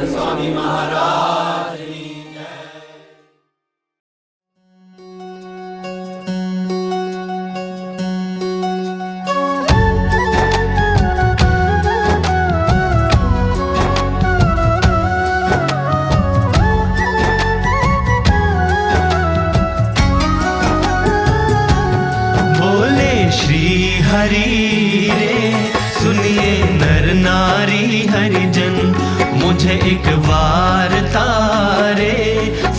स्वामी महाराज। हरि रे सुनिए नर नारी हरिजन, मुझे एक वार्ता रे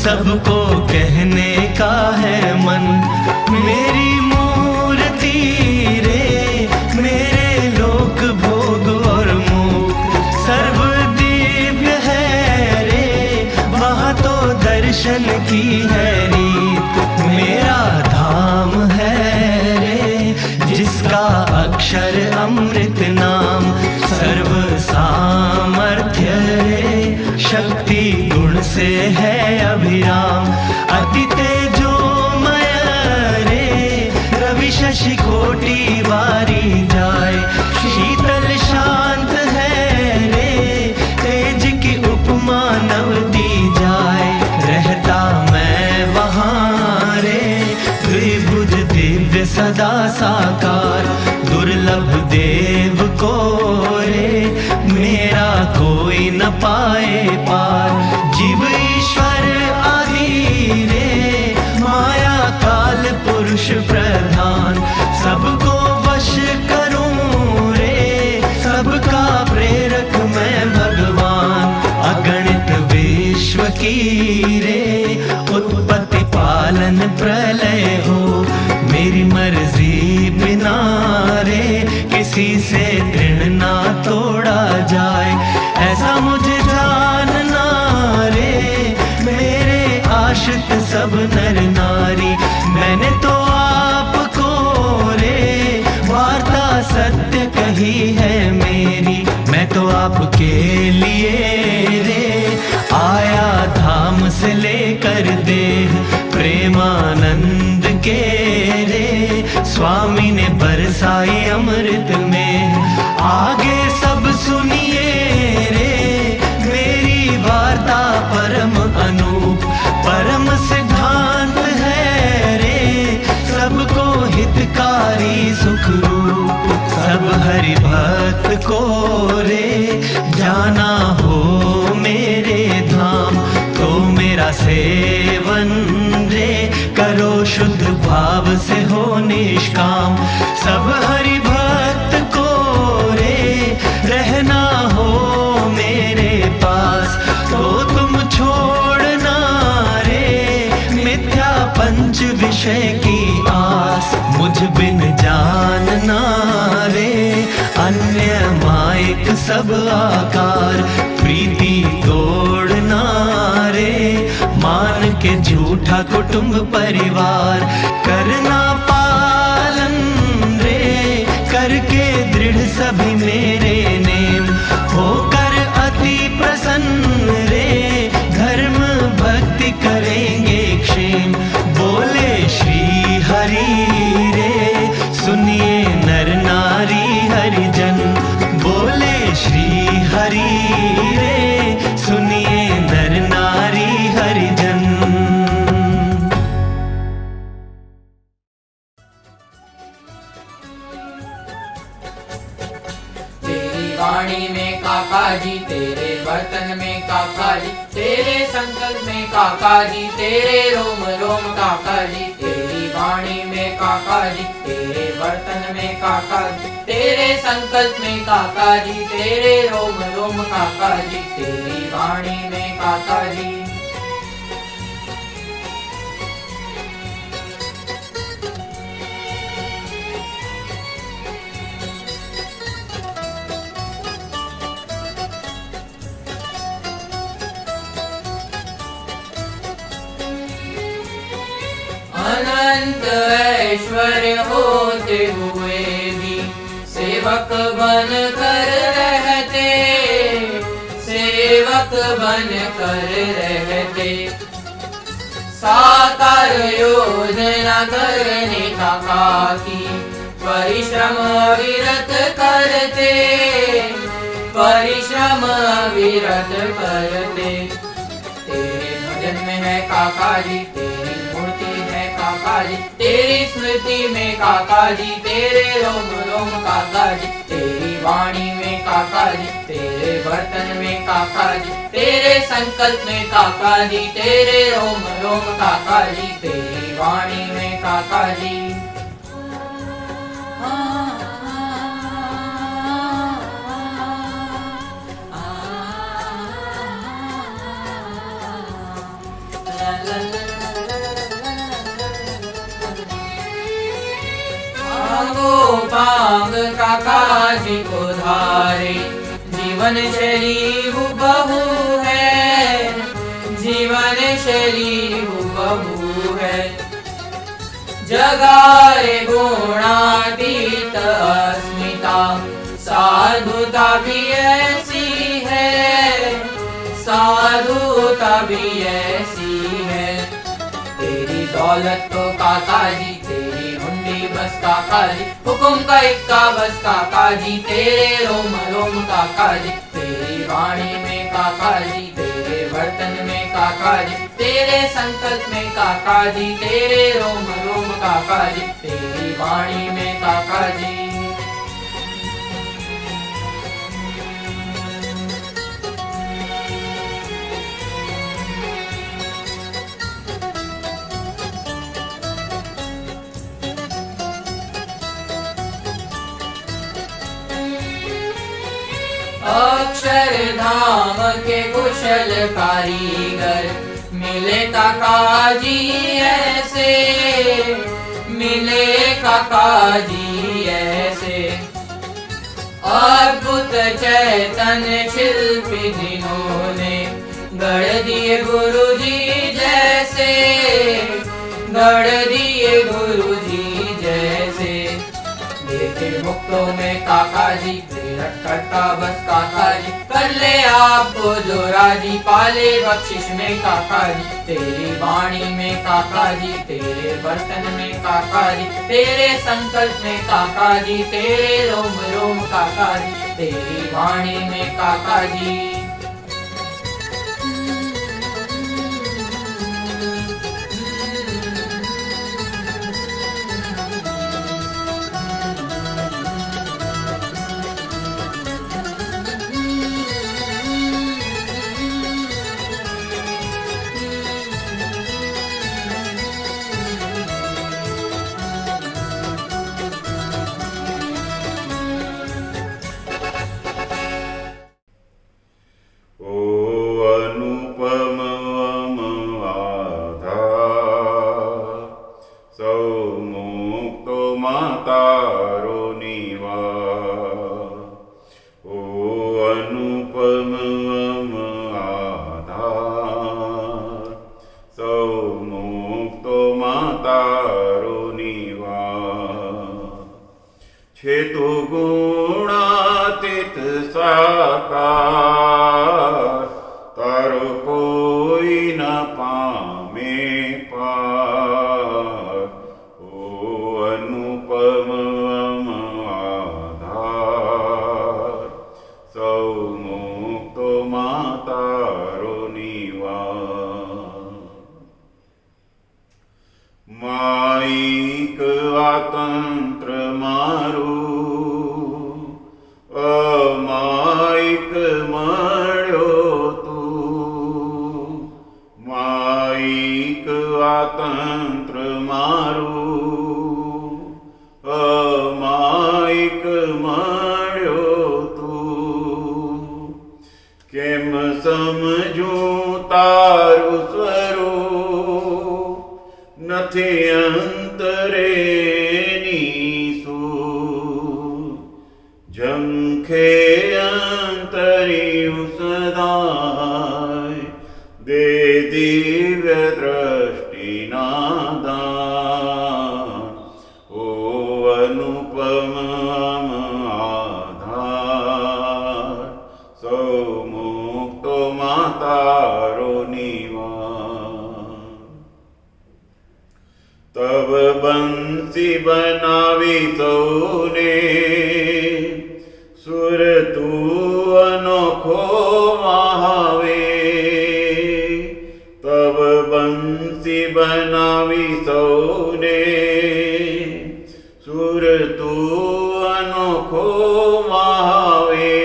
सबको कहने का है मन। मेरी मूर्ति रे मेरे लोक भोग और मोक्ष सर्व दिव्य है रे, वहाँ तो दर्शन की है रीत। मेरा धाम है जिसका अक्षर अमृत नाम, सर्व सामर्थ्य रे शक्ति गुण से है अभिराम। अति तेजोमय रे रवि शशि कोटि वारी जाए, शीतल शांत है रे तेज की उपमा नव दी जाए। रहता मैं वहाँ रे द्विभुज दिव्य सदा साकार, दुर्लभ देव को रे मेरा कोई न पाए पार। जीव ईश्वर आदि रे माया काल पुरुष प्रधान, सबको वश करूं रे सबका प्रेरक मैं भगवान। अगणित विश्व की रे उत्पत्ति पालन प्रलय हो, मेरी मर्जी बिना रे किसी से तृण ना तोड़ा जाए। ऐसा मुझे जानना रे मेरे आश्रित सब नर नारी, मैंने तो आपको रे वार्ता सत्य कही है मेरी। मैं तो आपके लिए रे आया धाम से लेकर देह, प्रेमानंद के रे स्वामी ने बरसाई अमृत में। आगे सब सुनिए रे मेरी वार्ता परम अनूप, परम सिद्धांत है रे सबको हितकारी सुखरूप। सब हरि भक्त को रे जाना हो मेरे धाम, तो मेरा सेवन रे करो शुद्ध भाव से हो निष्काम। सब हरि भक्त को रे रहना हो मेरे पास, तो तुम छोड़ना रे मिथ्या पंच विषय की आस। मुझ बिन जानना रे अन्य मायक सब आकार, प्रीति तोड़ना रे मान के झूठा कुटुंब परिवार। करना पालन रे करके दृढ़ सभी मेरे नेम, होकर अति प्रसन्न रे धर्म भक्ति करेंगे क्षेम। बोले श्री हरि रे सुनिए नर नारी हरिजन, बोले श्री हरि रे सुनिए नर नारी हरिजन। तेरी वाणी में काका जी, तेरे बर्तन में काका जी, तेरे संकल्प में काका जी, तेरे रोम रोम काका जी। तेरी वाणी में काका जी, तेरे बर्तन में काका जी, तेरे संकल्प में काका जी, तेरे रोम रोम काका जी। तेरी वाणी में काका जी। अनंत ऐश्वर्य होते हुए भी सेवक बन कर रहते, भक्त बन कर रहते। साकार योजना करने काका की परिश्रम विरत करते, परिश्रम विरत करते। तेरे भजन में है काका जी तेरी मूर्ति है काका जी, तेरी स्मृति में काका जी तेरे रोम रोम काका जी, तेरी वाणी में काका जी तेरे बर्तन में काका जी, तेरे संकल्प में काका जी तेरे रोम रोम काका जी, तेरी वाणी में काका जी। पांग काका जी को धारे जीवन शैली हुबहू है, जीवन शैली हुबहू है। जगाए गुणातीत अस्मिता साधुता भी ऐसी है, साधुता भी ऐसी है। तेरी दौलत तो काका जी तेरी हुंडी बस काका जी, हुकुम का इक्का बस काका जी तेरे रोम रोम काका जी, तेरी वाणी में काका जी तेरे बर्तन में काका जी, तेरे संकल्प में काका जी तेरे रोम रोम काका जी, तेरी वाणी में काका जी। अक्षरधाम के कुशल कारीगर मिले काका जी ऐसे, मिले काका जी ऐसे। अद्भुत चैतन्य शिल्पी जिन्होंने गढ़ दिए गुरु जी जैसे, गढ़ दिए गुरु जी जैसे। देखे मुक्तों में काका जी प्रेरक करता बस काका जी, कर ले आपको जो राजी पाले बख्शिश में काका जी, तेरी वाणी में काका जी तेरे बर्तन में काका जी, तेरे संकल्प में काका जी तेरे रोम रोम काका जी, तेरी वाणी में काका जी। हेतु गुणातीत साकार तारो कोई न पामे पार। ओ अनुपम आधार सौ मुक्तो मातारो निवास। माईक आतंत्र मारू अमाईक मळ्यो तू। माईक आतंत्र मारू अमाईक मळ्यो तू। केम समझूं तारू स्वरूप नथी अंतरे झंखे अंतरियु सदाय दे दिव्य दृष्टि नादान। ओ अनुपम आधार सौ मुक्तो मा તારો નિવાસ. તબ બંસી બનાવી સૌને, સુર તું અનોખો વહાવે. તબ બંસી બનાવી સૌને, સુર તું અનોખો વહાવે.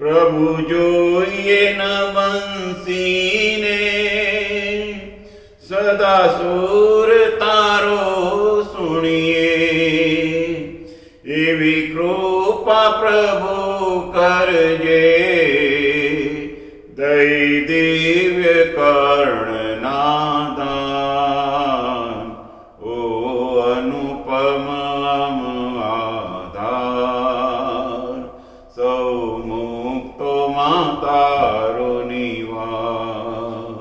પ્રભુ જોઈએ ન બંસીને, સદા સુર તારો સુણીએ. એવી કૃપા પ્રભુ કરજે, દઈ દિવ્ય કર્ણના દાન. ઓ અનુપમ આધાર, સૌ મુક્તોમાં તારો નિવાસ.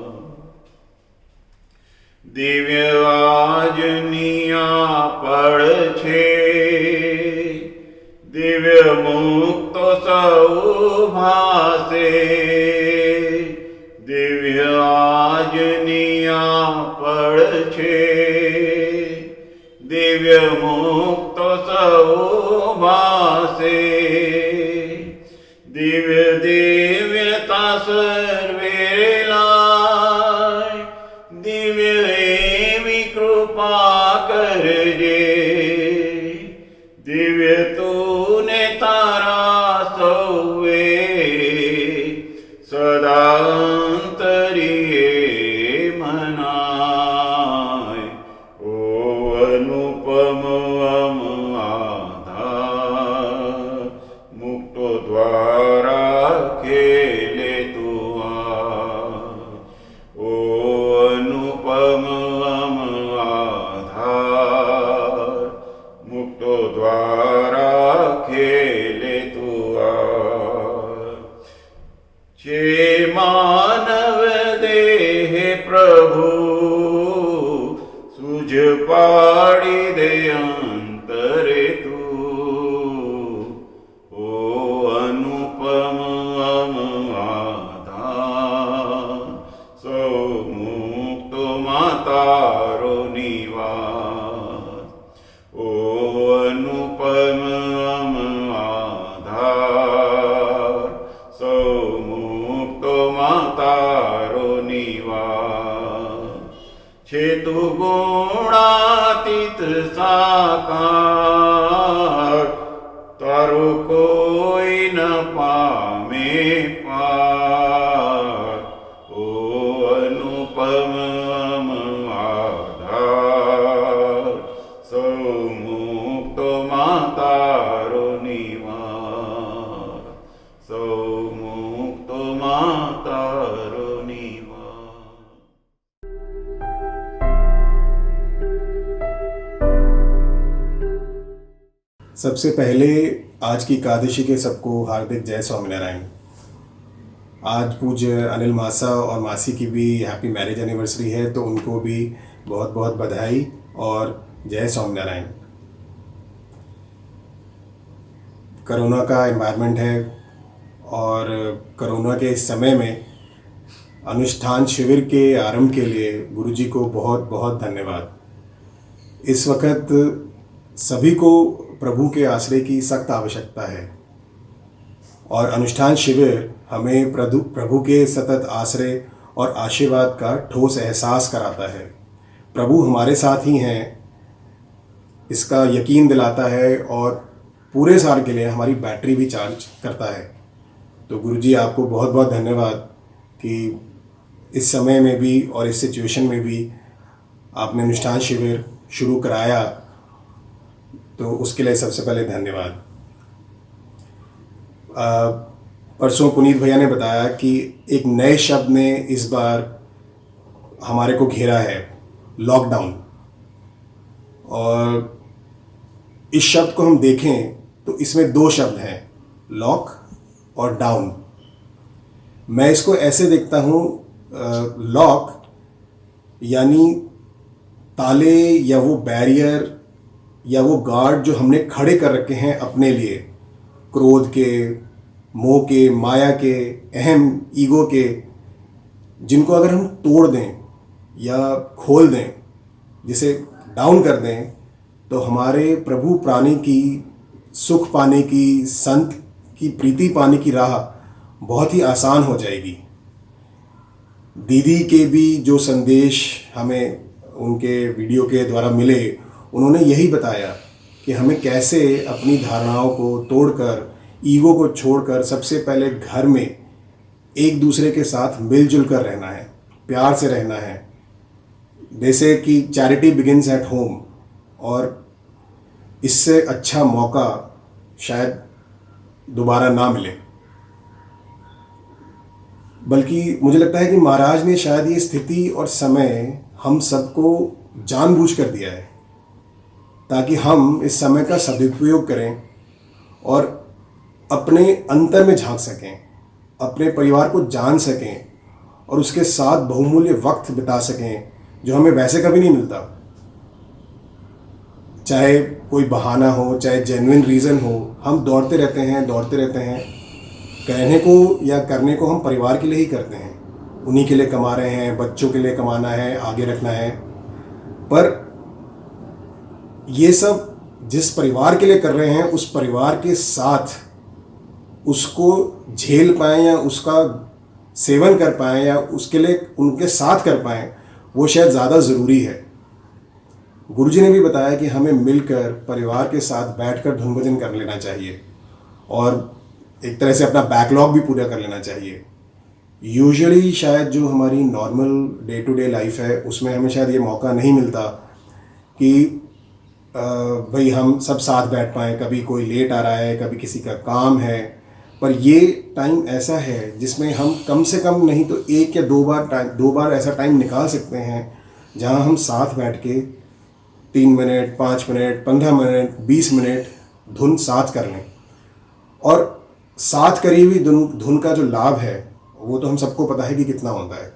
દિવ્ય આજની આ પળ છે, દિવ્ય મુક્તો સૌ ભાસે. દિવ્ય આજની આ પળ છે, દિવ્ય મુક્તો સૌ ભાસે. દિવ્ય દિવ્યતા સર્વે લાય, દિવ્ય એવી કૃપા કરજે. દિવ્ય તું ને તારા સૌએ, સદા અંતરીએ મનાય. ઓ અનુપમ આધાર, મુક્તો દ્વારા ખેલે તું આ. ઓ અનુપમ આધાર, મુક્તો દ્વારા ખેલે તું આ. છે માનવ દેહ પ્રભુ, સુજ પાડી દે અંતરે તું. ઓ અનુપમ આધાર, સૌ મુક્તોમાં તારો નિવાસ. ઓ અનુપમ આધાર, સૌ મુક્તોમાં તારો નિવાસ. છે તું ગુણાતીત સાકાર, તારો કોઈ ન પામે પાર. ઓ અનુપમ આધાર, સૌ મુક્તોમાં તારો નિવાસ. સૌ મુક્તોમાં તારો નિવાસ. सबसे पहले आज की एकादशी के सबको हार्दिक जय स्वामीनारायण। आज पूज्य अनिल मासा और मासी की भी हैप्पी मैरिज एनिवर्सरी है, तो उनको भी बहुत बहुत बधाई और जय स्वामीनारायण। कोरोना का एनवायरनमेंट है और कोरोना के इस समय में अनुष्ठान शिविर के आरंभ के लिए गुरुजी को बहुत बहुत धन्यवाद। इस वक्त सभी को प्रभु के आश्रय की सख्त आवश्यकता है और अनुष्ठान शिविर हमें प्रभु के सतत आश्रय और आशीर्वाद का ठोस एहसास कराता है। प्रभु हमारे साथ ही हैं, इसका यकीन दिलाता है और पूरे साल के लिए हमारी बैटरी भी चार्ज करता है। तो गुरुजी आपको बहुत बहुत धन्यवाद कि इस समय में भी और इस सिचुएशन में भी आपने अनुष्ठान शिविर शुरू कराया, तो उसके लिए सबसे पहले धन्यवाद। परसों पुनीत भैया ने बताया कि एक नए शब्द ने इस बार हमारे को घेरा है, लॉकडाउन। और इस शब्द को हम देखें तो इसमें दो शब्द हैं, लॉक और डाउन। मैं इसको ऐसे देखता हूँ, लॉक यानी ताले या वो बैरियर या वो गार्ड जो हमने खड़े कर रखे हैं अपने लिए, क्रोध के, मोह के, माया के, अहम ईगो के, जिनको अगर हम तोड़ दें या खोल दें, जिसे डाउन कर दें, तो हमारे प्रभु प्राणी की सुख पाने की, संत की प्रीति पाने की राह बहुत ही आसान हो जाएगी। दीदी के भी जो संदेश हमें उनके वीडियो के द्वारा मिले, उन्होंने यही बताया कि हमें कैसे अपनी धारणाओं को तोड़कर, ईगो को छोड़कर सबसे पहले घर में एक दूसरे के साथ मिलजुल कर रहना है, प्यार से रहना है। जैसे कि चैरिटी बिगिंस एट होम, और इससे अच्छा मौका शायद दोबारा ना मिले। बल्कि मुझे लगता है कि महाराज ने शायद ये स्थिति और समय हम सबको जानबूझकर दिया है, ताकि हम इस समय का सदुपयोग करें और अपने अंतर में झांक सकें, अपने परिवार को जान सकें और उसके साथ बहुमूल्य वक्त बिता सकें, जो हमें वैसे कभी नहीं मिलता। चाहे कोई बहाना हो, चाहे जेन्युइन रीज़न हो, हम दौड़ते रहते हैं। कहने को या करने को हम परिवार के लिए ही करते हैं, उन्हीं के लिए कमा रहे हैं, बच्चों के लिए कमाना है, आगे रखना है। पर ये सब जिस परिवार के लिए कर रहे हैं, उस परिवार के साथ उसको झेल पाएँ या उसका सेवन कर पाएँ या उसके लिए उनके साथ कर पाएँ, वो शायद ज़्यादा ज़रूरी है। गुरुजी ने भी बताया कि हमें मिलकर परिवार के साथ बैठकर धुन भजन कर लेना चाहिए और एक तरह से अपना बैकलॉग भी पूरा कर लेना चाहिए। यूजुअली शायद जो हमारी normal day to day life है, उसमें हमें शायद ये मौका नहीं मिलता कि भाई हम सब साथ बैठ पाएँ। कभी कोई लेट आ रहा है, कभी किसी का काम है, पर ये टाइम ऐसा है जिसमें हम कम से कम नहीं तो 1 या 2 बार ऐसा टाइम निकाल सकते हैं जहां हम साथ बैठ के 3 मिनट, 5 मिनट, 15 मिनट, 20 मिनट धुन साथ कर लें। और साथ करी हुई धुन का जो लाभ है वो तो हम सबको पता है कि कितना होता है।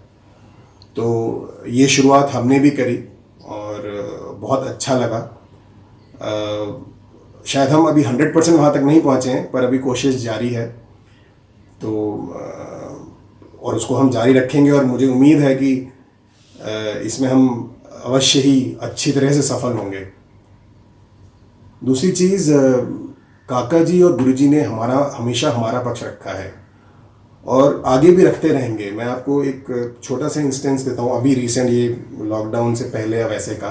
तो ये शुरुआत हमने भी करी और बहुत अच्छा लगा। शायद हम अभी 100% वहाँ तक नहीं पहुँचे हैं, पर अभी कोशिश जारी है। तो और उसको हम जारी रखेंगे और मुझे उम्मीद है कि इसमें हम अवश्य ही अच्छी तरह से सफल होंगे। दूसरी चीज़, काका जी और गुरुजी ने हमेशा हमारा पक्ष रखा है और आगे भी रखते रहेंगे। मैं आपको एक छोटा सा इंस्टेंस देता हूँ, अभी रिसेंट, ये लॉकडाउन से पहले या वैसे का।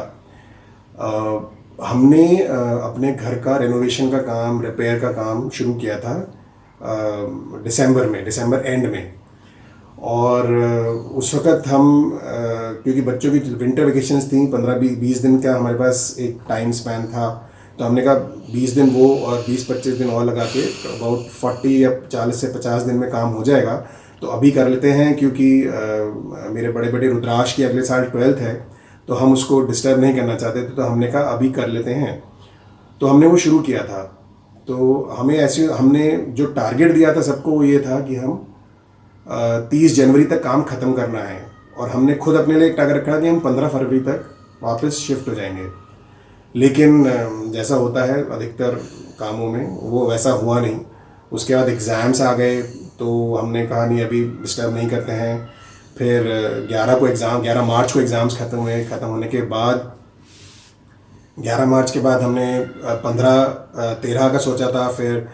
हमने अपने घर का रेनोवेशन का काम, रिपेयर का काम शुरू किया था दिसंबर एंड में। और उस वक़्त हम क्योंकि बच्चों की विंटर वेकेशंस थी, 15-20 दिन का हमारे पास एक टाइम स्पैन था, तो हमने कहा 20 दिन वो और 20-25 दिन और लगा के अबाउट 40 या 40 से 50 दिन में काम हो जाएगा। तो अभी कर लेते हैं, क्योंकि मेरे बड़े बेटे रुद्राक्ष की अगले साल 12th है, तो हम उसको डिस्टर्ब नहीं करना चाहते थे। तो हमने कहा अभी कर लेते हैं, तो हमने वो शुरू किया था। तो हमने जो टारगेट दिया था सबको, वो ये था कि हम 30 जनवरी तक काम ख़त्म करना है। और हमने खुद अपने लिए एक टारगेट रखा कि हम 15 फरवरी तक वापस शिफ्ट हो जाएंगे। लेकिन जैसा होता है अधिकतर कामों में, वो वैसा हुआ नहीं। उसके बाद एग्ज़ाम्स आ गए, तो हमने कहा नहीं, अभी डिस्टर्ब नहीं करते हैं। फिर 11 मार्च को एग्ज़ाम्स ख़त्म हुए। ख़त्म होने के बाद 11 मार्च के बाद हमने 13 का सोचा था, फिर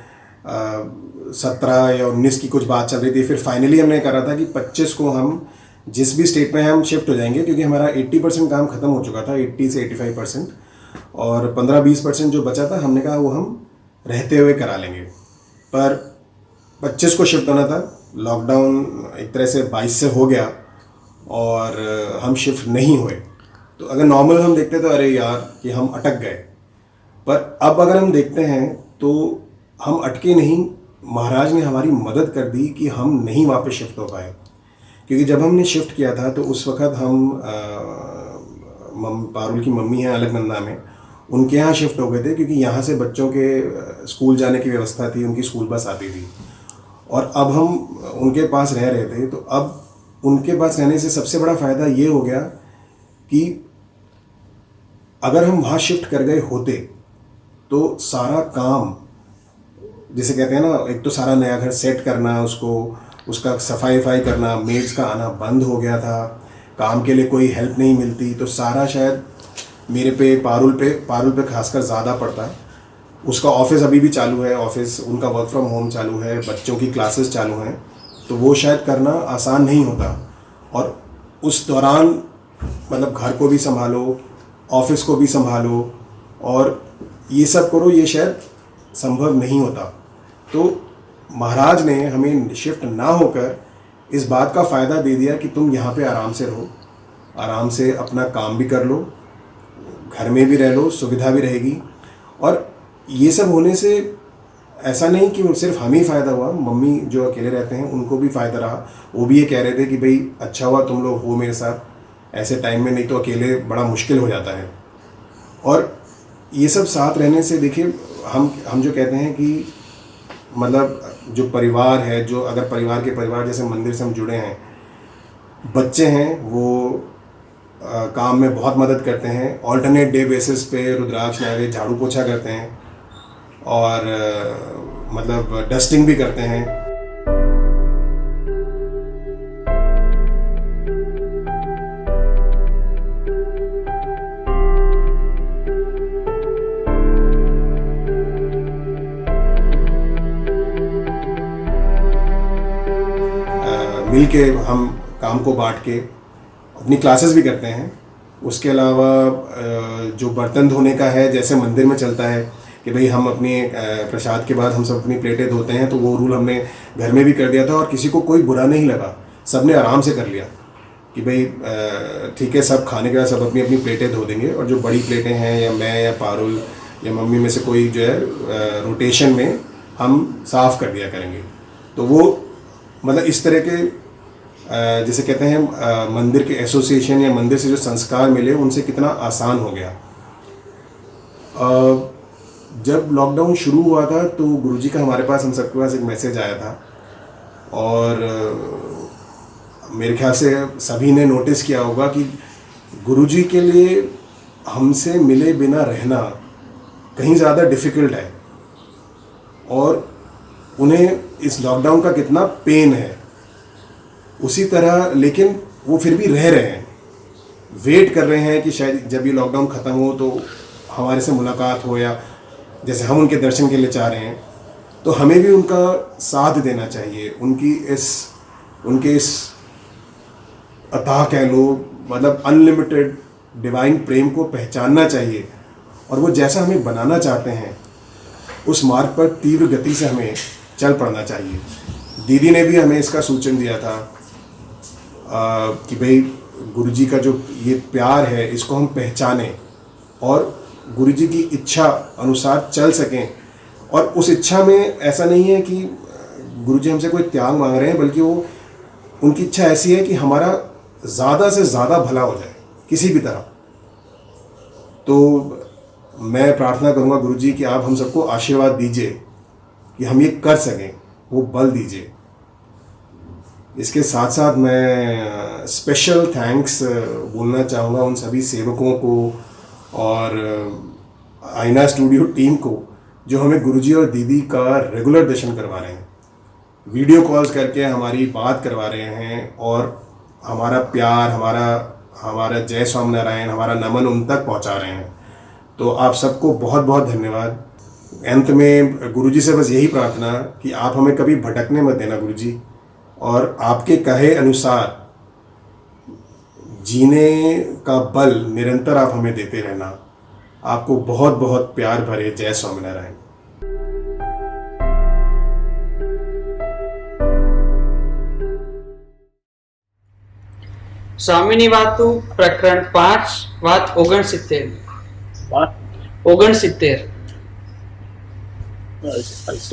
17 या 19 की कुछ बात चल रही थी। फिर फाइनली हमने करा था कि 25 को हम जिस भी स्टेट में हम शिफ्ट हो जाएंगे, क्योंकि हमारा 80% काम ख़त्म हो चुका था, 80 से 85%, और 15-20% जो बचा था हमने कहा वो हम रहते हुए करा लेंगे। पर 25 को शिफ्ट होना था, लॉकडाउन एक तरह से 22 से हो गया और हम शिफ्ट नहीं हुए। तो अगर नॉर्मल हम देखते तो अरे यार कि हम अटक गए, पर अब अगर हम देखते हैं तो हम अटके नहीं, महाराज ने हमारी मदद कर दी कि हम नहीं वापस शिफ्ट हो पाए। क्योंकि जब हमने शिफ्ट किया था तो उस वक़्त हम पारुल की मम्मी हैं अलकनंदा में, उनके यहाँ शिफ्ट हो गए थे, क्योंकि यहाँ से बच्चों के स्कूल जाने की व्यवस्था थी, उनकी स्कूल बस आती थी। और अब हम उनके पास रह रहे थे, तो अब उनके पास रहने से सबसे बड़ा फ़ायदा ये हो गया कि अगर हम वहाँ शिफ्ट कर गए होते तो सारा काम जैसे कहते हैं ना, एक तो सारा नया घर सेट करना, उसका सफाई करना, मेड्स का आना बंद हो गया था, काम के लिए कोई हेल्प नहीं मिलती, तो सारा शायद मेरे पे पारुल पे खासकर ज़्यादा पड़ता है। उसका ऑफिस अभी भी चालू है, ऑफिस उनका वर्क फ्रॉम होम चालू है, बच्चों की क्लासेस चालू हैं, तो वो शायद करना आसान नहीं होता। और उस दौरान मतलब घर को भी संभालो, ऑफिस को भी संभालो और ये सब करो, ये शायद संभव नहीं होता। तो महाराज ने हमें शिफ्ट ना होकर इस बात का फ़ायदा दे दिया कि तुम यहाँ पे आराम से रहो, आराम से अपना काम भी कर लो, घर में भी रह लो, सुविधा भी रहेगी। और ये सब होने से ऐसा नहीं कि सिर्फ हमें ही फ़ायदा हुआ, मम्मी जो अकेले रहते हैं उनको भी फ़ायदा रहा। वो भी ये कह रहे थे कि भाई अच्छा हुआ तुम लोग हो मेरे साथ ऐसे टाइम में, नहीं तो अकेले बड़ा मुश्किल हो जाता है। और ये सब साथ रहने से देखिए, हम जो कहते हैं कि मतलब जो परिवार है, जो अगर परिवार जैसे मंदिर से हम जुड़े हैं, बच्चे हैं वो काम में बहुत मदद करते हैं, ऑल्टरनेट डे बेसिस पे रुद्राक्ष नारे झाड़ू पोछा करते हैं और मतलब डस्टिंग भी करते हैं। मिल के हम काम को बांट के अपनी क्लासेस भी करते हैं। उसके अलावा जो बर्तन धोने का है, जैसे मंदिर में चलता है कि भाई हम अपने प्रसाद के बाद हम सब अपनी प्लेटें धोते हैं, तो वो रूल हमने घर में भी कर दिया था और किसी को कोई बुरा नहीं लगा, सब ने आराम से कर लिया कि भाई ठीक है, सब खाने के बाद सब अपनी अपनी प्लेटें धो देंगे और जो बड़ी प्लेटें हैं या मैं या पारुल या मम्मी में से कोई जो है रोटेशन में हम साफ़ कर दिया करेंगे। तो वो मतलब इस तरह के जैसे कहते हैं मंदिर के एसोसिएशन या मंदिर से जो संस्कार मिले उनसे कितना आसान हो गया। जब लॉकडाउन शुरू हुआ था तो गुरुजी का हमारे पास, हम सबके पास एक मैसेज आया था और मेरे ख्याल से सभी ने नोटिस किया होगा कि गुरुजी के लिए हमसे मिले बिना रहना कहीं ज़्यादा डिफ़िकल्ट है और उन्हें इस लॉकडाउन का कितना पेन है। उसी तरह लेकिन वो फिर भी रह रहे हैं, वेट कर रहे हैं कि शायद जब ये लॉकडाउन ख़त्म हो तो हमारे से मुलाकात हो, या जैसे हम उनके दर्शन के लिए चाह रहे हैं, तो हमें भी उनका साथ देना चाहिए, उनके इस अताह कह लो, मतलब अनलिमिटेड डिवाइन प्रेम को पहचानना चाहिए और वो जैसा हमें बनाना चाहते हैं उस मार्ग पर तीव्र गति से हमें चल पड़ना चाहिए। दीदी ने भी हमें इसका सूचन दिया था कि भाई गुरुजी का जो ये प्यार है इसको हम पहचानें और गुरुजी की इच्छा अनुसार चल सकें। और उस इच्छा में ऐसा नहीं है कि गुरुजी हमसे कोई त्याग मांग रहे हैं, बल्कि वो उनकी इच्छा ऐसी है कि हमारा ज़्यादा से ज़्यादा भला हो जाए किसी भी तरह। तो मैं प्रार्थना करूँगा गुरुजी कि आप हम सबको आशीर्वाद दीजिए कि हम ये कर सकें, वो बल दीजिए। इसके साथ साथ मैं स्पेशल थैंक्स बोलना चाहूँगा उन सभी सेवकों को और आईना स्टूडियो टीम को जो हमें गुरुजी और दीदी का रेगुलर दर्शन करवा रहे हैं, वीडियो कॉल्स करके हमारी बात करवा रहे हैं और हमारा प्यार, हमारा जय स्वामीनारायण, हमारा नमन उन तक पहुंचा रहे हैं। तो आप सबको बहुत बहुत धन्यवाद। अंत में गुरुजी से बस यही प्रार्थना कि आप हमें कभी भटकने मत देना गुरुजी, और आपके कहे अनुसार जीने का बल निरंतर आप हमें देते रहना। आपको बहुत बहुत प्यार भरे जय स्वामीनारायण। સ્વામીની વાતો પ્રકરણ 5 વાત 69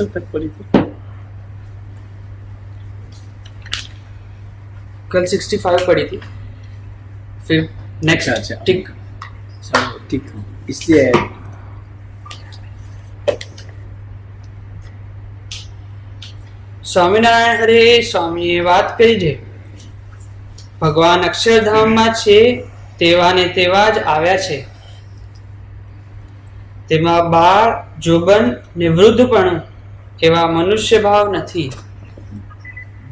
तक पड़ी थी। कल 65 पढ़ी थी, फिर नेक्स्ट अच्छा। टिक ठीक, इसलिए સ્વામિનારાયણ હરે સ્વામીએ વાત કરી છે, ભગવાન અક્ષરધામમાં છે તેવા ને તેવા જ આવ્યા છે, તેમાં બાળ, જોબન ને વૃદ્ધપણું એવા મનુષ્ય ભાવ નથી.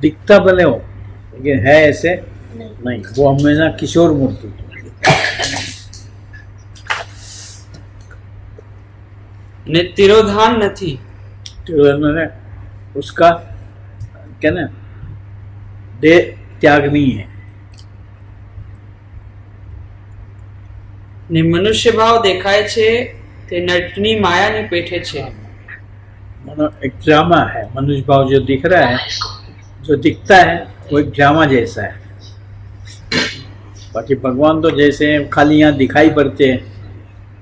दिखता भले हो लेकिन है ऐसे नहीं, वो हमेशा किशोर मूर्ति. ને તિરોધાન નથી. उसका क्या ना देह त्याग नहीं है. ને મનુષ્ય ભાવ દેખાય છે તે નટની માયાની પેઠે છે. एक ड्रामा है. मनुष्य भाव जो दिख रहा है, जो दिखता है वो एक ड्रामा जैसा है. बाकी भगवान तो जैसे खाली यहाँ दिखाई पड़ते हैं,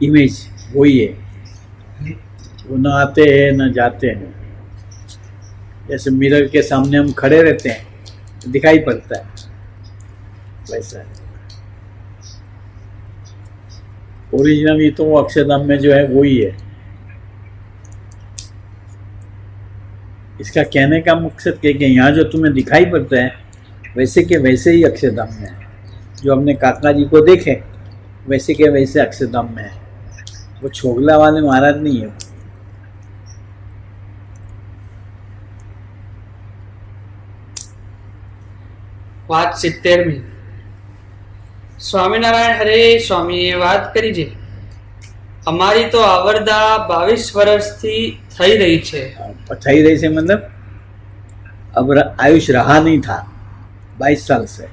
इमेज वही है. वो न आते हैं न जाते हैं. जैसे मिरर के सामने हम खड़े रहते हैं तो दिखाई पड़ता है, वैसा है. ओरिजिनली तो वो अक्षरधाम में जो है वही है. इसका कहने का मकसद कि यहाँ जो तुम्हें दिखाई पड़ता है वैसे के वैसे ही अक्षरधाम में है. जो हमने काका जी को देखे वैसे के वैसे अक्षरधाम में है. वो छोगला वाले महाराज नहीं है. વાત 70મી. સ્વામિનારાયણ હરે સ્વામીએ વાત કરી છે, અમારી તો આવરદા 22 વર્ષથી થઈ રહી છે. થઈ रही से मतलब अब आयुष रहा नहीं था 22 साल से.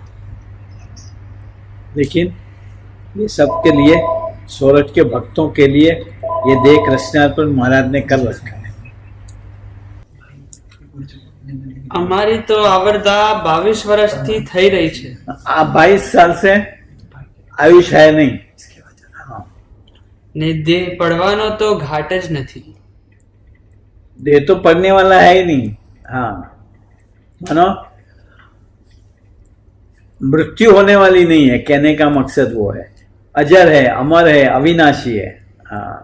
लेकिन ये सबके लिए, सोरठ के भक्तों के लिए ये देह कृष्णार्पण महाराज ने कर रखा है. અમારી તો આવરદા 22 વર્ષથી થઈ રહી છે. आप 22 साल से आयुष है नहीं. ને દેહ પડવાનો તો ઘાટ જ નથી. देह तो पड़ने वाला है ही नहीं. हाँ, मानो मृत्यु होने वाली नहीं है. कहने का मकसद वो है. अजर है, अमर है, अविनाशी है. हाँ,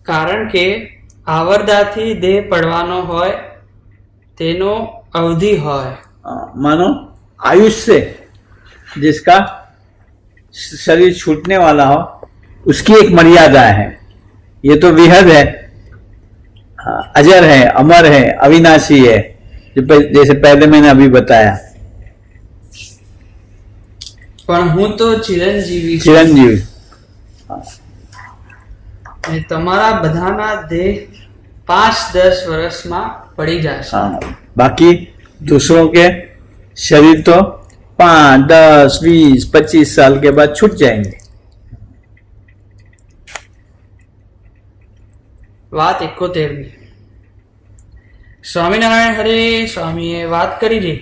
કારણ કે આવરદાથી દેહ પડવાનો હોય તેનો અવધિ હોય. मानो आयुष से जिसका शरीर छूटने वाला हो उसकी एक मर्यादा है. ये तो विहद है, अजर है, अमर है, अविनाशी है, जैसे पहले मैंने अभी बताया. પણ હું તો ચિરંજીવી છું. चिरंजीवी. ને તમારા બધાના દેહ 5-10 વર્ષમાં પડી જશે. हाँ, बाकी दूसरों के शरीर तो 5, 10, 20, 25 साल के बाद छूट जाएंगे. વાત 71મી. સ્વામિનારાયણ હરે સ્વામીએ વાત કરી છે,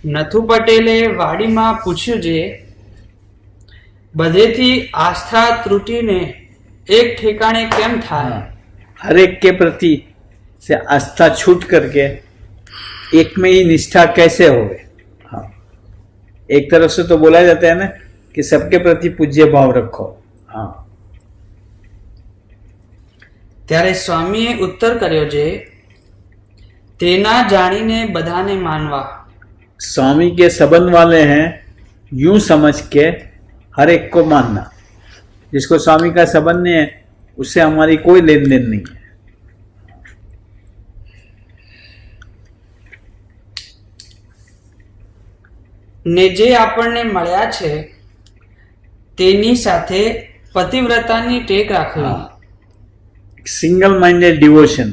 નથુ પટેલે વાડીમાં પૂછ્યું છે, બધેથી આસ્થા ત્રુટીને એક ઠેકાણે કેમ થાય? हर एक के प्रति से आस्था छूट करके एक में ही निष्ठा कैसे हो. हाँ, एक तरफ से तो बोला जाता है ना कि सबके प्रति पूज्य भाव रखो. हाँ, ત્યારે સ્વામીએ ઉત્તર કર્યો છે, તેના જાણીને બધાને માનવા. स्वामी के संबंध वाले हैं यूं समझ के हर एक को मानना. जिसको स्वामी का संबंध नहीं है उससे हमारी कोई लेन देन नहीं है. ને જે આપણને મળ્યા છે તેની સાથે પતિવ્રતાની ટેક રાખવી. सिंगल माइंडेड डिवोशन,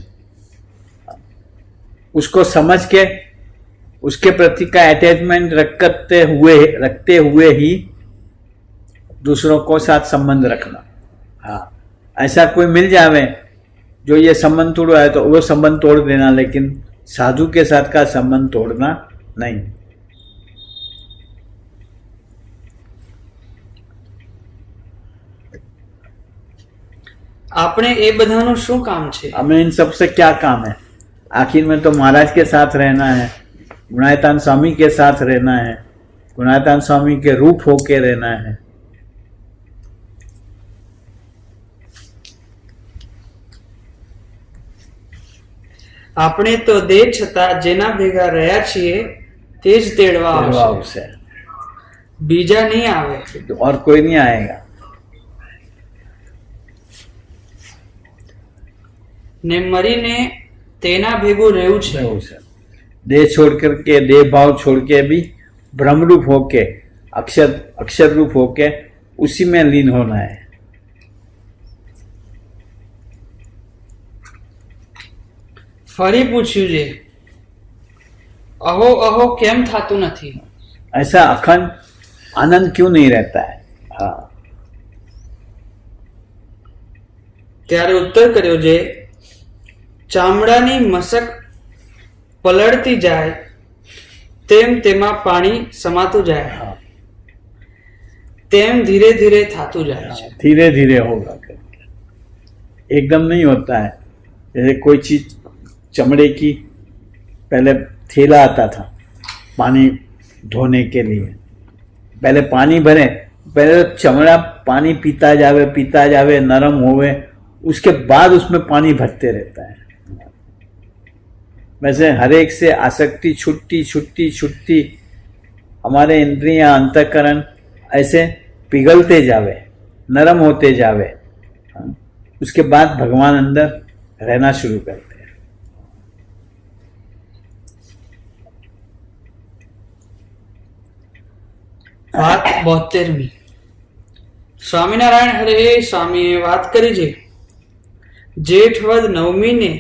उसको समझ के उसके प्रति का अटैचमेंट रखते हुए ही दूसरों को साथ संबंध रखना. हाँ, ऐसा कोई मिल जावे जो ये संबंध तोड़ा है तो वो संबंध तोड़ देना, लेकिन साधु के साथ का संबंध तोड़ना नहीं. આપણે એ બધાનું શું કામ છે? हमें इन सब से क्या काम है? आखिर में तो महाराज के साथ रहना है, गुणायतान स्वामी के साथ रहना है, गुणायतान स्वामी के रूप होके रहना है. આપણે તો દેહ છતાં જેના ભેગા રહ્યા છીએ તે જ તેડવા આવશે. બીજા નહીં આવે. और कोई नहीं आएगा. ને મરીને તેના ભેગું રહેવું છે। એવું છે। देह छोड़ करके, देह भाव छोड़ के भी ब्रह्म रूप होके, अक्षर रूप होके उसी में लीन होना है। ફરી પૂછ્યું છે, અહો અહો કેમ થાતું નથી? ऐसा अखंड आनंद क्यों नहीं रहता है? हाँ, ત્યારે ઉત્તર કર્યો છે, ચામડાની મસક પલળતી જાય તેમ તેમાં પાણી સમાતું જાય, તેમ ધીરે ધીરે થાતું જાય છે। धीरे धीरे होगा करके, एकदम नहीं होता है। जैसे कोई चीज चमड़े की, पहले थैला आता था पानी धोने के लिए, पहले पानी भरे, पहले तो चमड़ा पानी पीता जावे नरम होवे, उसके बाद उसमें पानी भरते रहता है। वैसे हर एक से आसक्ति छुट्टी छुट्टी छुट्टी हमारे इंद्रियां अंतःकरण ऐसे पिघलते जावे, नरम होते जावे, उसके बाद भगवान अंदर रहना शुरू करते हैं। વાત 72મી। સ્વામિનારાયણ હરે સ્વામીએ વાત કરી છે, જેઠ વદ 9મી ને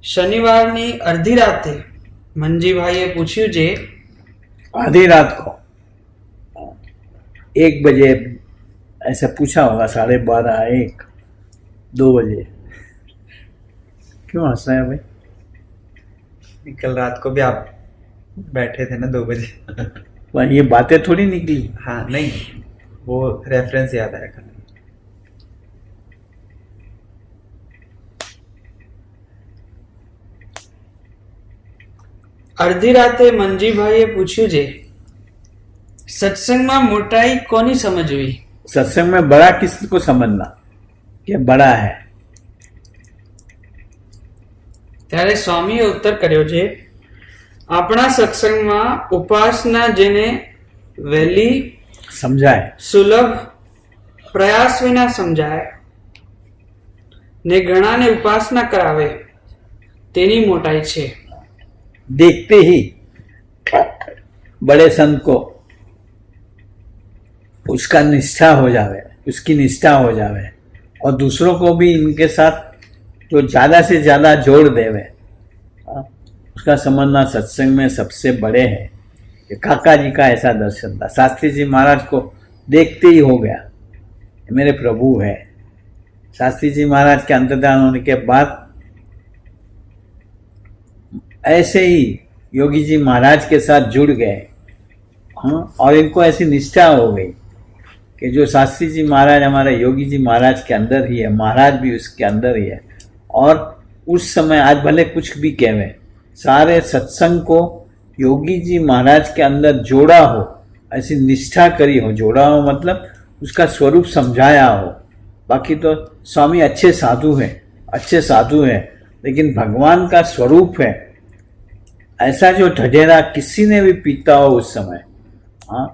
શનિવારની અડધી રાતે મંજીભાઈએ પૂછ્યું છે, आधी रात को 1 बजे ऐसा पूछा होगा, 12:30, 1, 2 बजे। क्यों हंस रहे हैं भाई? कल रात को भी आप बैठे थे ना 2 बजे। वह ये बातें थोड़ी निकली। हाँ नहीं, वो रेफरेंस याद आया कल। અડધી રાતે મંજીભાઈએ પૂછ્યું છે, સત્સંગમાં મોટાઈ કોની સમજવી? सत्संग में बड़ा किसको समझना कि बड़ा है? ત્યારે સ્વામીએ ઉત્તર કર્યો છે, આપણા સત્સંગમાં ઉપાસના જેને વહેલી समझाए, સુલભ પ્રયાસ વિના સમજાય ને ઘણાને ઉપાસના કરાવે તેની મોટાઈ છે। देखते ही बड़े संत को उसका निष्ठा हो जावे, उसकी निष्ठा हो जावे, और दूसरों को भी इनके साथ जो ज्यादा से ज्यादा जोड़ देवे, उसका समझना सत्संग में सबसे बड़े है। ये काका जी का ऐसा दर्शन था। शास्त्री जी महाराज को देखते ही हो गया मेरे प्रभु है। शास्त्री जी महाराज के अंतर्धान होने के बाद ऐसे ही योगी जी महाराज के साथ जुड़ गए। हाँ, और इनको ऐसी निष्ठा हो गई कि जो शास्त्री जी महाराज हमारे योगी जी महाराज के अंदर ही है, महाराज भी उसके अंदर ही है। और उस समय आज भले कुछ भी कहें, सारे सत्संग को योगी जी महाराज के अंदर जोड़ा हो, ऐसी निष्ठा करी हो। जोड़ा हो मतलब उसका स्वरूप समझाया हो। बाकी तो स्वामी अच्छे साधु हैं, लेकिन भगवान का स्वरूप है ऐसा जो ढढेरा किसी ने भी पीता हो उस समय, हाँ,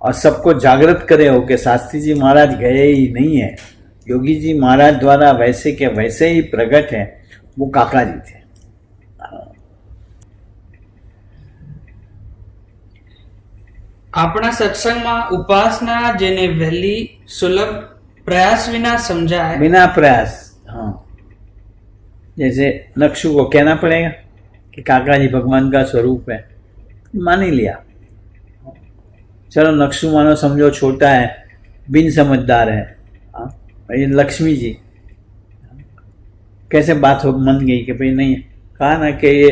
और सबको जागृत करे हो कि शास्त्री जी महाराज गए ही नहीं है, योगी जी महाराज द्वारा वैसे के वैसे ही प्रकट है, वो काका जी थे। આપણા સત્સંગમાં ઉપાસના જેને વહેલી સુલભ પ્રયાસ વિના સમજાય, बिना प्रयास, हाँ, जैसे नक्शु को कहना पड़ेगा कि काका जी भगवान का स्वरूप है, मान ही लिया। चलो नक्शु मानो समझो छोटा है, बिन समझदार है, हाँ, ये लक्ष्मी जी कैसे बात हो मन गई कि भाई नहीं, कहा ना कि ये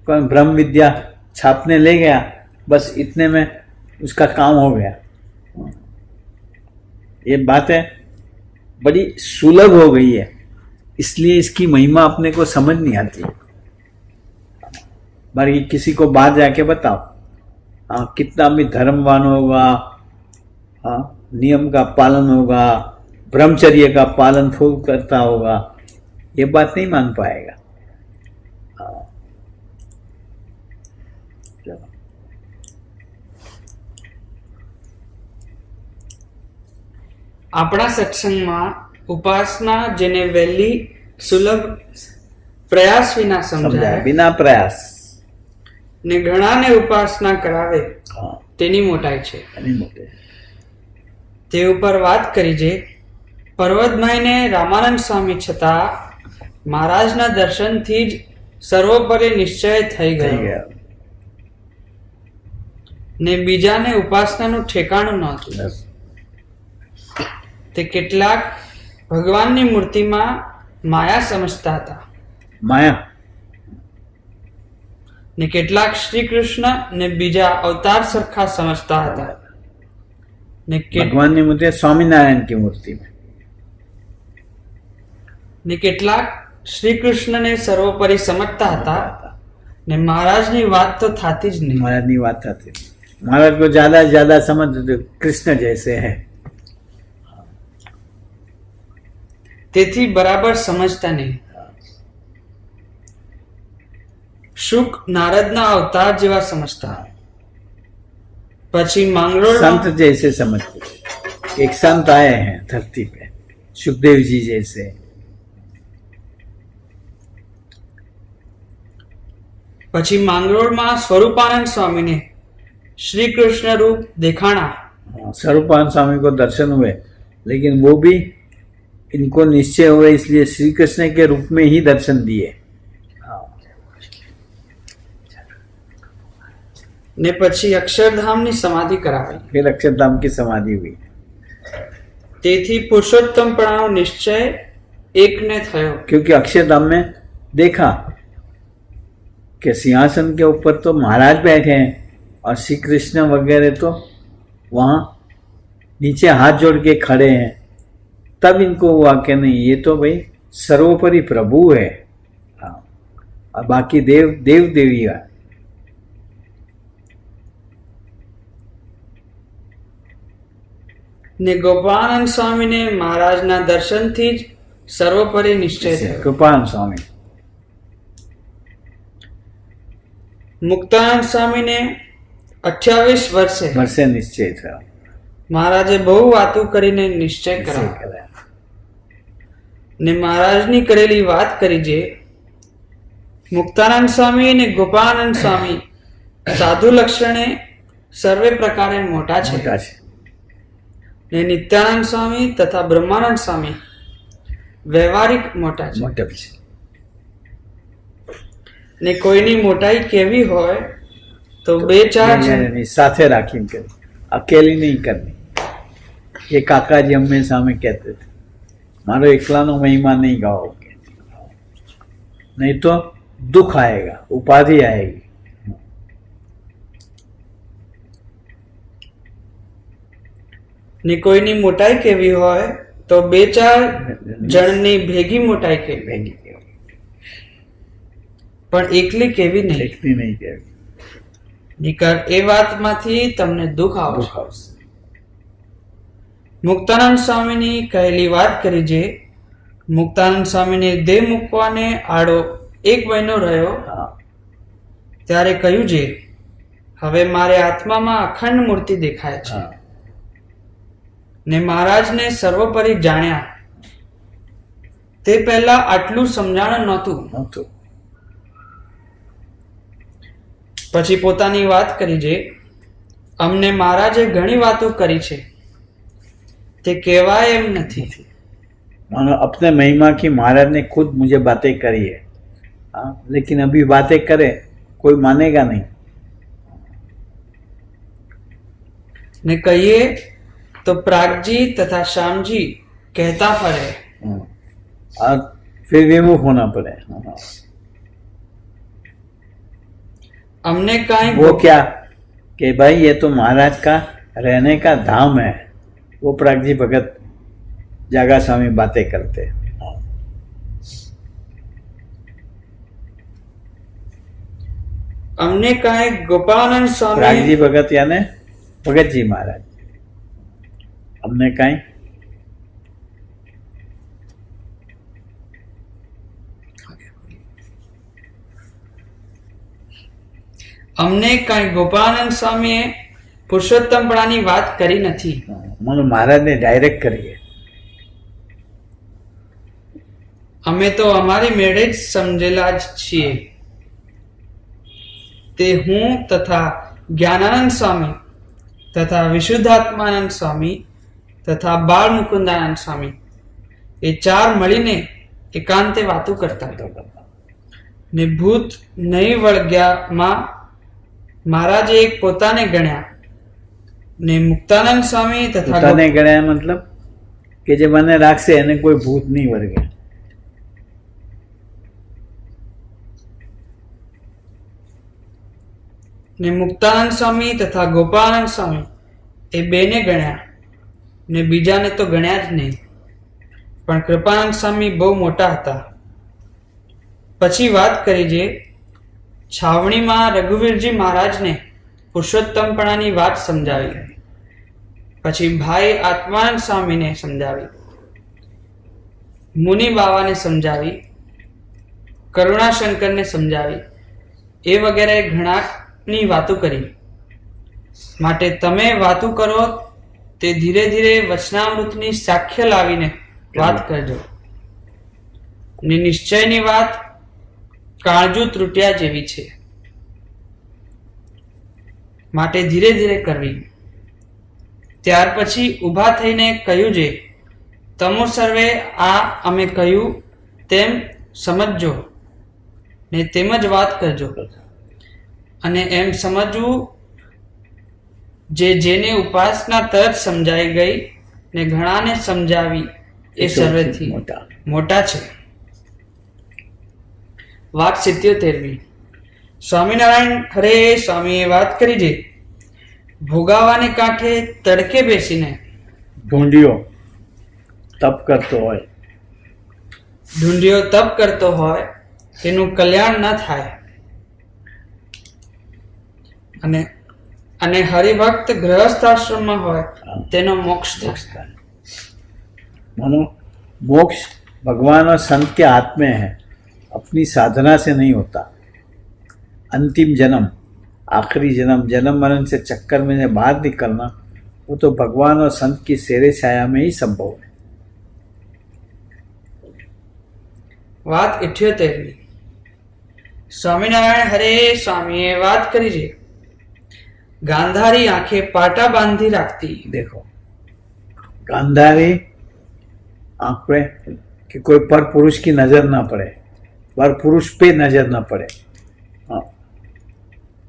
कौन ब्रह्म विद्या छापने ले गया, बस इतने में उसका काम हो गया। ये बातें बड़ी सुलभ हो गई है, इसलिए इसकी महिमा अपने को समझ नहीं आती। बाकी किसी को बाहर जाके बताओ, हाँ, कितना भी धर्मवान होगा, हाँ, नियम का पालन होगा, ब्रह्मचर्य का पालन खूब करता होगा, ये बात नहीं मान पाएगा। हाँ, चलो। આપણા સત્સંગમાં ઉપાસના જેને વહેલી સુલભ પ્રયાસ વિના समझाए સમજાય बिना प्रयास। ને ઘણાને ઉપાસના કરાવે हाँ, તેની મોટાઈ છે। नहीं मोटे। તે ઉપર વાત કરી છે પર્વતભાઈને રામાનંદ સ્વામી છતાં મહારાજના દર્શનથી જ સર્વોપરી નિશ્ચય થઈ થઈ ગયો गया ને બીજાને ઉપાસનાનું ઠેકાણું નહોતું। बस। તે કેટલાક ભગવાનની મૂર્તિમાં માયા સમજતા હતા माया ને કેટલાક શ્રી કૃષ્ણ ને બીજા અવતાર સરખા સમજતા હતા ને भगवान ने मुझे स्वामीनारायण की मूर्ति में ને કેટલાક શ્રી કૃષ્ણને સર્વોપરી સમજતા હતા ને મહારાજની વાત તો થતી જ નહીં। महाराज की बात आती थी। महाराज को ज्यादा से ज्यादा समझ कृष्ण जैसे है। તેથી બરાબર સમજતા નહીં। શુક નારદના અવતાર જેવા સમજતા પછી માંગરોળ संत जैसे समझते थे। एक संत आए हैं धरती पे, सुखदेव जी जैसे। પછી માંગરોળમાં સ્વરૂપાનંદ સ્વામીને શ્રી કૃષ્ણ રૂપ દેખાણા स्वरूपानंद स्वामी को दर्शन हुए, लेकिन वो भी इनको निश्चय हुए इसलिए श्री कृष्ण के रूप में ही दर्शन दिए। ને પછી અક્ષરધામની સમાધિ કરાવી। फिर अक्षरधाम की समाधि हुई, તેથી પુરુષોત્તમપણાનો નિશ્ચય એકને થયો। क्योंकि अक्षरधाम में देखा कि सिंहासन के ऊपर तो महाराज बैठे हैं और श्री कृष्ण वगैरह तो वहाँ नीचे हाथ जोड़ के खड़े हैं। तब इनको हुआ कि नहीं, ये तो भाई सर्वोपरि प्रभु है। हाँ, और बाकी देव देवी है। ને ગોપાનંદ સ્વામીને મહારાજના દર્શનથી જ સર્વોપરી નિશ્ચય થયો। कृपानंद स्वामी, મુક્તાનંદ સ્વામીને 28 વર્ષે वर्षे निश्चय था। મહારાજે બહુ વાતો કરીને નિશ્ચય ऐसे કરાવ્યો कराया। ને મહારાજની કરેલી વાત કરી જે મુક્તાનંદ સ્વામી અને ગોપાનંદ સ્વામી સાધુ લક્ષણે સર્વે પ્રકારે મોટા છે मोटा છે। ને નિત્યાનંદ સ્વામી તથા બ્રહ્માનંદ સ્વામી વ્યવહારિક મોટા છે मोटा છે। ને કોઈની મોટાઈ કેવી હોય તો બે ચાર જણ नहीं, साथे राखी करनी, अकेली नहीं करनी। ये काका जी हमेशा हमें कहते थे, मारो एकलानो महिमा नहीं गाओगे, नहीं तो दुख आएगा, उपाधि आएगी। ને કોઈની મોટાઈ કેવી હોય તો બે ચાર જણની ભેગી મોટાઈ કેવી भेगी केवल, પણ એકલી કેવી નહીં। देखनी नहीं केवल, નીકળ એ વાતમાંથી તમને દુઃખ આવશે। दुख आवश्य। મુક્તાનંદ સ્વામીની કહેલી વાત કરી જે મુક્તાનંદ સ્વામીને દેહ મૂકવાને આડો 1 મહિનો રહ્યો हाँ, ત્યારે કહ્યું જે હવે મારે આત્મામાં અખંડ મૂર્તિ દેખાય છે हाँ, ને મહારાજને સર્વોપરી જાણ્યા। તે પહેલા આટલું સમજાણ નહોતું। नहोતું। પછી પોતાની વાત કરી જે અમને મહારાજે ઘણી વાતો કરી છે તે કહેવાય એમ નથી। मानो अपने महिमा की महाराज ने खुद मुझे बातें करी है। हाँ, लेकिन अभी बातें करे कोई मानेगा नहीं। ને કહીએ તો પ્રાગજી તથા શ્યામજી કહેતા ફરે और फिर विमुख होना पड़े। हाँ, અમને કાંઈ वो क्या कि भाई ये तो महाराज का रहने का धाम है। वो प्रागजी भगत जागा स्वामी बातें करते। અમને કાંઈ ગોપાનંદ સ્વામી प्रागजी भगत यानी भगत जी महाराज। हमने कहीं અમને કાંઈ ગોપાનંદ સ્વામીએ પુરુષોત્તમપણાની વાત કરી નથી। मानो महाराज ने डायरेक्ट करी है। અમે તો અમારી મેળે જ સમજેલા જ છીએ. તે હું તથા જ્ઞાનાનંદ સ્વામી તથા વિશુદ્ધાત્માનંદ સ્વામી તથા બાળ મુકુંદાનંદ સ્વામી એ ચાર મળીને એકાંતે વાતો કરતા ને ભૂત નહીં વળગ્યામાં મહારાજે એક પોતાને ગણ્યા ને મુક્તાનંદ સ્વામી તથા પોતાને ગણ્યા મતલબ કે જે મને રાખશે એને કોઈ ભૂત નહીં વળગે. ને મુક્તાનંદ સ્વામી તથા ગોપાનંદ સ્વામી એ બેને ગણ્યા ને બીજાને તો ગણ્યા જ નહીં, પણ કૃપાનંદ સ્વામી બહુ મોટા હતા. પછી વાત કરી જે છાવણીમાં રઘુવીરજી મહારાજને પુરુષોત્તમપણાની વાત સમજાવી. પછી ભાઈ આત્માનંદ સ્વામીને સમજાવી, મુનિ બાવાને સમજાવી, કરુણાશંકરને સમજાવી, એ વગેરે ઘણાની વાતો કરી. માટે તમે વાતો કરો તે ધીરે ધીરે વચનામૃતની સાક્ષ્ય લાવીને વાત કરજો. ને નિશ્ચયની વાત કાળજુ ત્રુટ્યા જેવી છે, માટે ધીરે ધીરે કરવી. ત્યાર પછી ઊભા થઈને કહ્યું જે તમો સર્વે આ અમે કહ્યું તેમ સમજજો ને તેમ જ વાત કરજો. અને એમ સમજવું જે જેને ઉપાસના તરત સમજાઈ ગઈ ને ઘણાને સમજાવી એ સર્વેથી મોટા છે. વાત 77મી. સ્વામિનારાયણ હરે સ્વામીએ વાત કરી છે ભોગાવાને કાંઠે તડકે બેસીને ઢૂંઢિયો તપ કરતો હોય, ઢૂંઢિયો તપ કરતો હોય તેનું કલ્યાણ ન થાય. અને હરિભક્ત ગૃહસ્થાશ્રમમાં હોય તેનો મોક્ષ થાય. मानो मोक्ष भगवान और संत के हाथ में है, अपनी साधना से नहीं होता. अंतिम जन्म, आखिरी जन्म, जन्म मरण से चक्कर में से बाहर निकलना वो तो भगवान और संत की सेरे छाया में ही संभव है. વાત 78મી. સ્વામિનારાયણ હરે સ્વામીએ વાત કરી છે ગાંધારી આંખે પાટા બાંધી રાખતી. देखो गांधारी आंख पे कि कोई पर पुरुष की नजर ना पड़े, पर पुरुष पे नजर ना पड़े, हाँ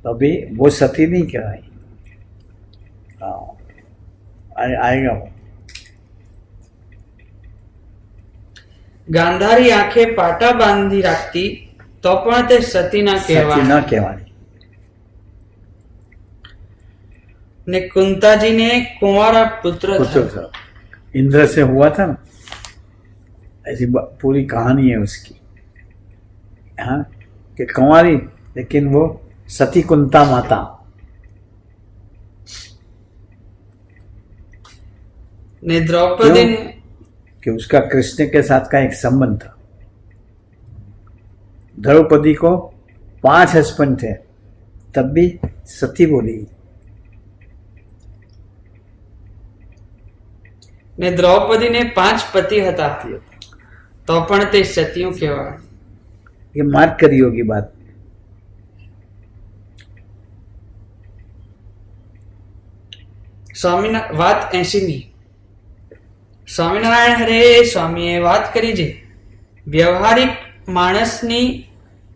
तभी वो सती नहीं कहलाई. हाँ आएगा वो. ગાંધારી આંખે પાટા બાંધી રાખતી તો પણ તે સતી ના सती કહેવાય. ना कहवानी. ને કુંતાજીને કુંવારા પુત્ર पुत्र થયો. था, इंद्र से हुआ था ना, ऐसी पूरी कहानी है उसकी. हाँ कि कंवारी लेकिन वो सती कुंता माता. ને દ્રૌપદીને कि उसका कृष्ण के साथ का एक संबंध था. द्रौपदी को 5 हस्बैंड थे, तब भी सती बोली. ને દ્રૌપદીને 5 પતિ હતા તો પણ તે સતીઓ કહેવાય. ये मार्क करी होगी बात. વાત 80મી. સ્વામિનારાયણ હરે સ્વામીએ વાત કરી છે વ્યવહારિક માણસની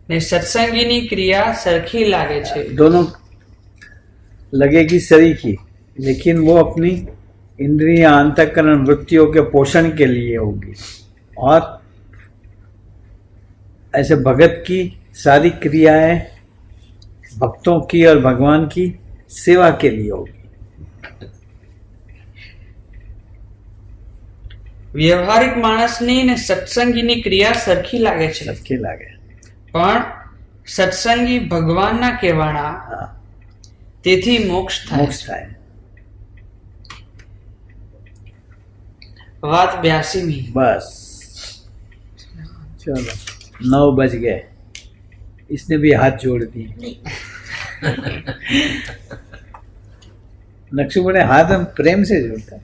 ને સત્સંગીની ક્રિયા સરખી લાગે છે. दोनों लगेगी सरीखी, लेकिन वो अपनी इंद्रिय अंतःकरण वृत्तियों के पोषण के लिए होगी. और ऐसे भगत की सारी क्रियाएं भक्तों की और भगवान की सेवा के लिए होगी. વ્યવહારિક માણસની ને સત્સંગીની ક્રિયા સરખી લાગે છે, सबके लागे. પણ સત્સંગી ભગવાનના કહેવાના हाँ, તેથી મોક્ષ થાય. मोक्ष है. વાત 82મી. बस चलो 9 बज गए. इसने भी हाथ जोड़ दिए. नक्शु बड़े हाथ हम प्रेम से जोड़ता है.